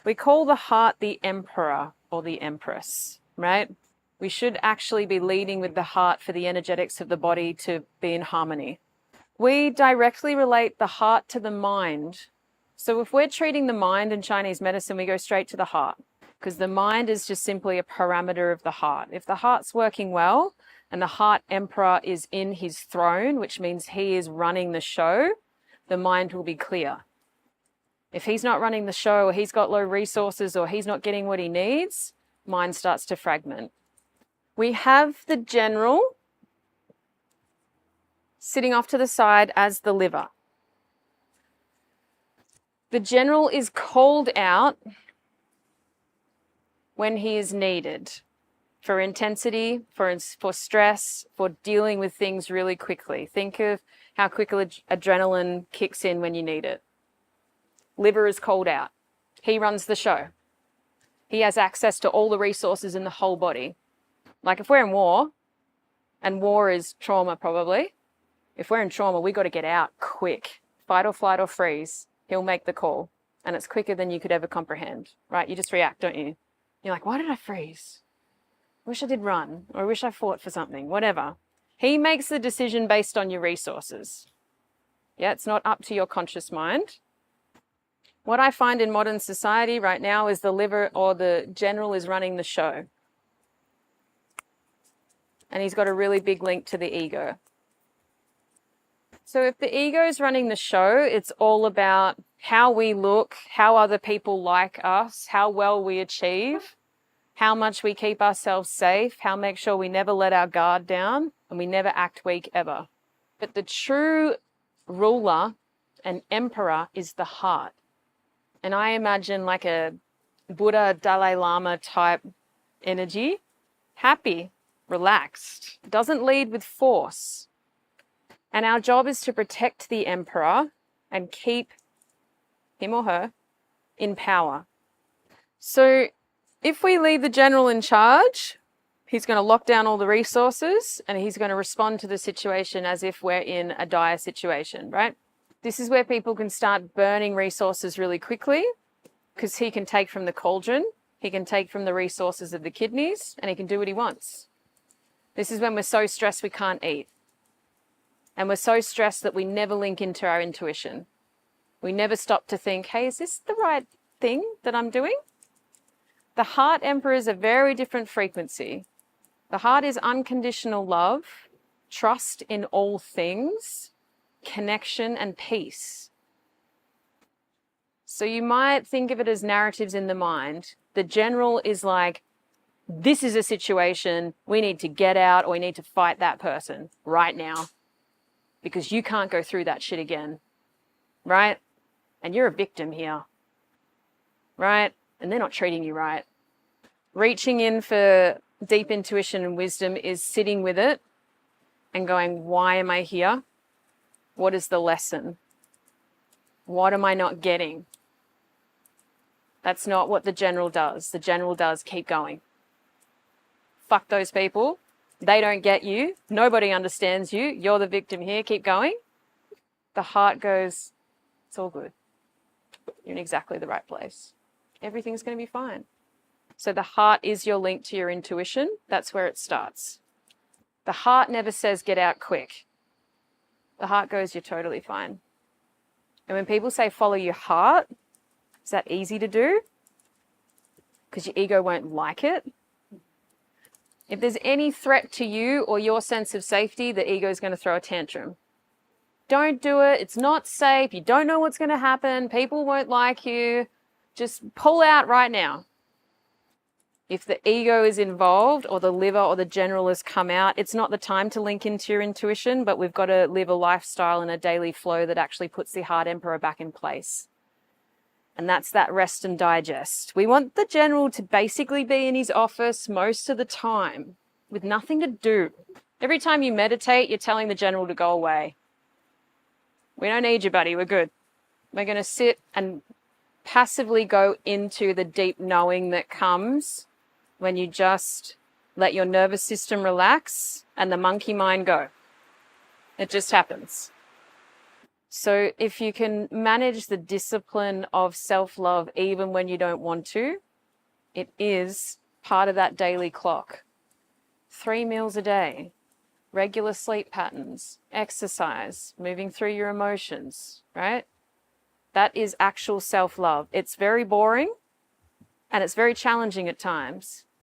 We call the heart the emperor or the empress, right? We should actually be leading with the heart for the energetics of the body to be in harmony. We directly relate the heart to the mind. So if we're treating the mind in Chinese medicine, we go straight to the heart, because the mind is just simply a parameter of the heart. If the heart's working well and the heart emperor is in his throne, which means he is running the show, the mind will be clear. If he's not running the show, or he's got low resources, or he's not getting what he needs, mind starts to fragment. We have the general sitting off to the side as the liver. The general is called out when he is needed for intensity, for stress, for dealing with things really quickly. Think of how quickly adrenaline kicks in when you need it. Liver is called out. He runs the show. He has access to all the resources in the whole body. Like if we're in war, and war is trauma probably, if we're in trauma, we got to get out quick. Fight or flight or freeze. He'll make the call. And it's quicker than you could ever comprehend, right? You just react, don't you? You're like, why did I freeze? I wish I did run, or I wish I fought for something, whatever. He makes the decision based on your resources. Yeah, it's not up to your conscious mind. What I find in modern society right now is the liver or the general is running the show. And he's got a really big link to the ego. So if the ego is running the show, it's all about how we look, how other people like us, how well we achieve, how much we keep ourselves safe, how make sure we never let our guard down and we never act weak ever. But the true ruler and emperor is the heart. And I imagine like a Buddha, Dalai Lama type energy, happy, relaxed, doesn't lead with force. And our job is to protect the emperor and keep him or her in power. So if we leave the general in charge, he's going to lock down all the resources and he's going to respond to the situation as if we're in a dire situation, right? This is where people can start burning resources really quickly, because he can take from the cauldron, he can take from the resources of the kidneys, and he can do what he wants. This is when we're so stressed we can't eat. And we're so stressed that we never link into our intuition. We never stop to think, hey, is this the right thing that I'm doing? The heart emperor is a very different frequency. The heart is unconditional love, trust in all things, connection and peace. So you might think of it as narratives in the mind. The general is like, this is a situation, we need to get out or we need to fight that person right now because you can't go through that shit again, right? And you're a victim here, right? And they're not treating you right. Reaching in for deep intuition and wisdom is sitting with it and going, why am I here? What is the lesson? What am I not getting? That's not what the general does. The general does keep going. Fuck those people. They don't get you. Nobody understands you. You're the victim here. Keep going. The heart goes, it's all good. You're in exactly the right place. Everything's going to be fine. So the heart is your link to your intuition. That's where it starts. The heart never says get out quick. The heart goes, you're totally fine. And when people say follow your heart, is that easy to do? Because your ego won't like it. If there's any threat to you or your sense of safety, the ego is going to throw a tantrum. Don't do it. It's not safe. You don't know what's going to happen. People won't like you. Just pull out right now. If the ego is involved or the liver or the general has come out, it's not the time to link into your intuition, but we've got to live a lifestyle and a daily flow that actually puts the heart emperor back in place. And that's that rest and digest. We want the general to basically be in his office most of the time with nothing to do. Every time you meditate, you're telling the general to go away. We don't need you, buddy. We're good. We're going to sit and passively go into the deep knowing that comes when you just let your nervous system relax and the monkey mind go. It just happens. So if you can manage the discipline of self-love even when you don't want to, it is part of that daily clock. 3 meals a day, regular sleep patterns, exercise, moving through your emotions, right? That is actual self-love. It's very boring and it's very challenging at times,